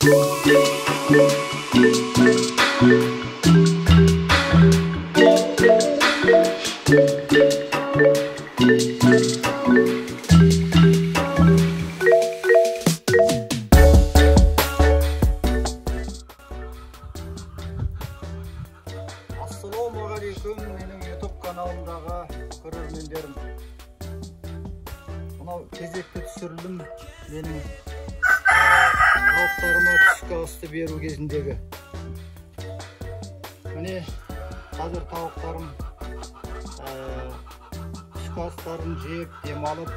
Assalamualaikum, mening YouTube kanalımdağı көрермендерім. Мынау кезекті түсірілім менің тауықтарыма түскі асты беру кезіндегі. Міне қазір тауықтарым түскі астарын жеп, демалып,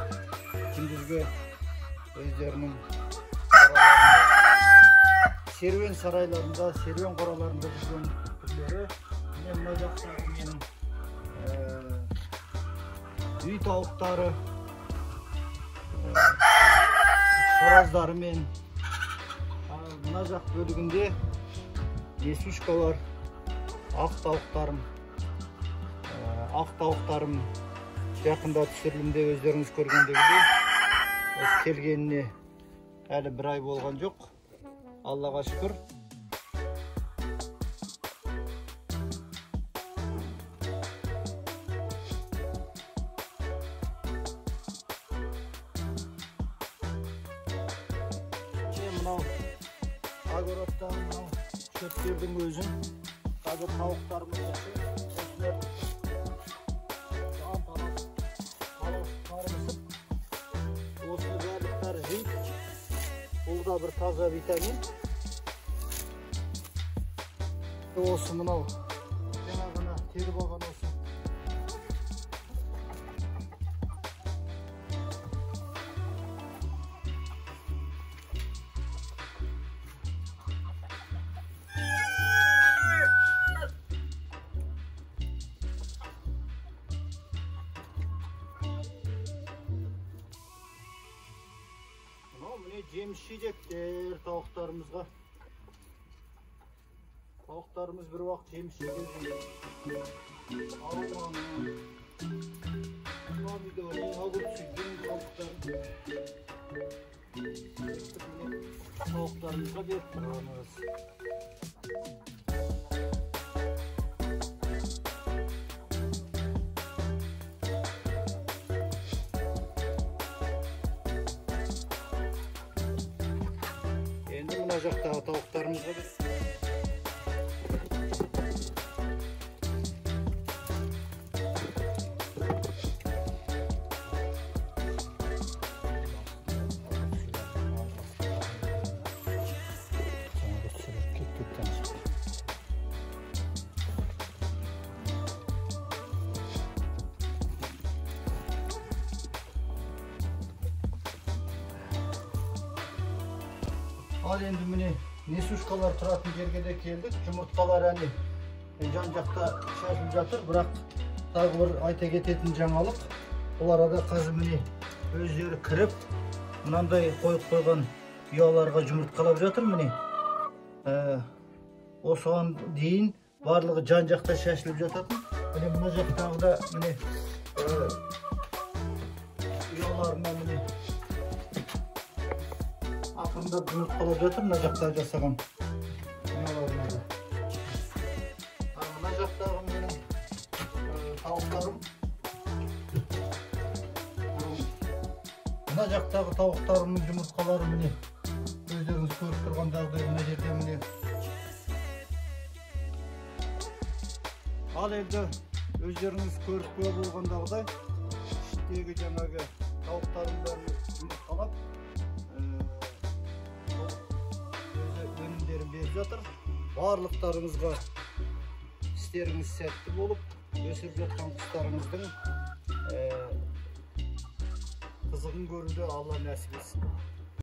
күндізгі өздерінің серуен сарайларында, серуен қораларында жүрген түрлері. Мына жақтағы менің үй тауықтары, қораздары мен мына жақ бөлігінде несушкалар, ақ тауықтарым жақында түсірілімде өздеріңіз көргендегідей келгеніне әлі бір ай болған жоқ, Аллаға шүкір. Мынау огородтан мынау шөптердің өзін қазір тауықтарымыз осы барлықтары жейді. Бұл да бір таза витамин. Осы мынау жаңағына теріп алған осы жеміс-жидектер тауықтарымызға. Тауықтарымыз бір уақыт жеміс-жидек тауықтарымызға беріп тұрамыз. Мына жақтағы тауықтарымызға біз ал енді міне несушкалар тұратын жерге де келдік. Жұмыртқалар әне жан-жақта шашылып жатыр, бірақ тағы бір айта кететін жаңалық. Бұл арада қазір міне өздері кіріп, мынандай қойып қойған ұяларға жұмыртқалап жатыр міне. Осыған дейін барлығы жан-жақта шашылып жататын. Міне мына жақтағы да міне ұяларына міне ақырындап жұмыртқалап жатыр, мына жақтағы жасаған ұяларына да. Мына жақтағы менің тауықтарым, мына жақтағы тауықтарымның жұмыртқалары міне өздеріңіз көріп тұрғандағыдай мына жерде міне. Ал енді өздеріңіз көріп куә болғандағыдай іштегі жаңағы тауықтарым бәрі жұмыртқалап өнімдерін беріп жатыр. Барлықтарыңызға істеріңіз сәтті болып, өсіріп жатқан құстарыңыздың қызығын көруді Алла нәсіп етсін.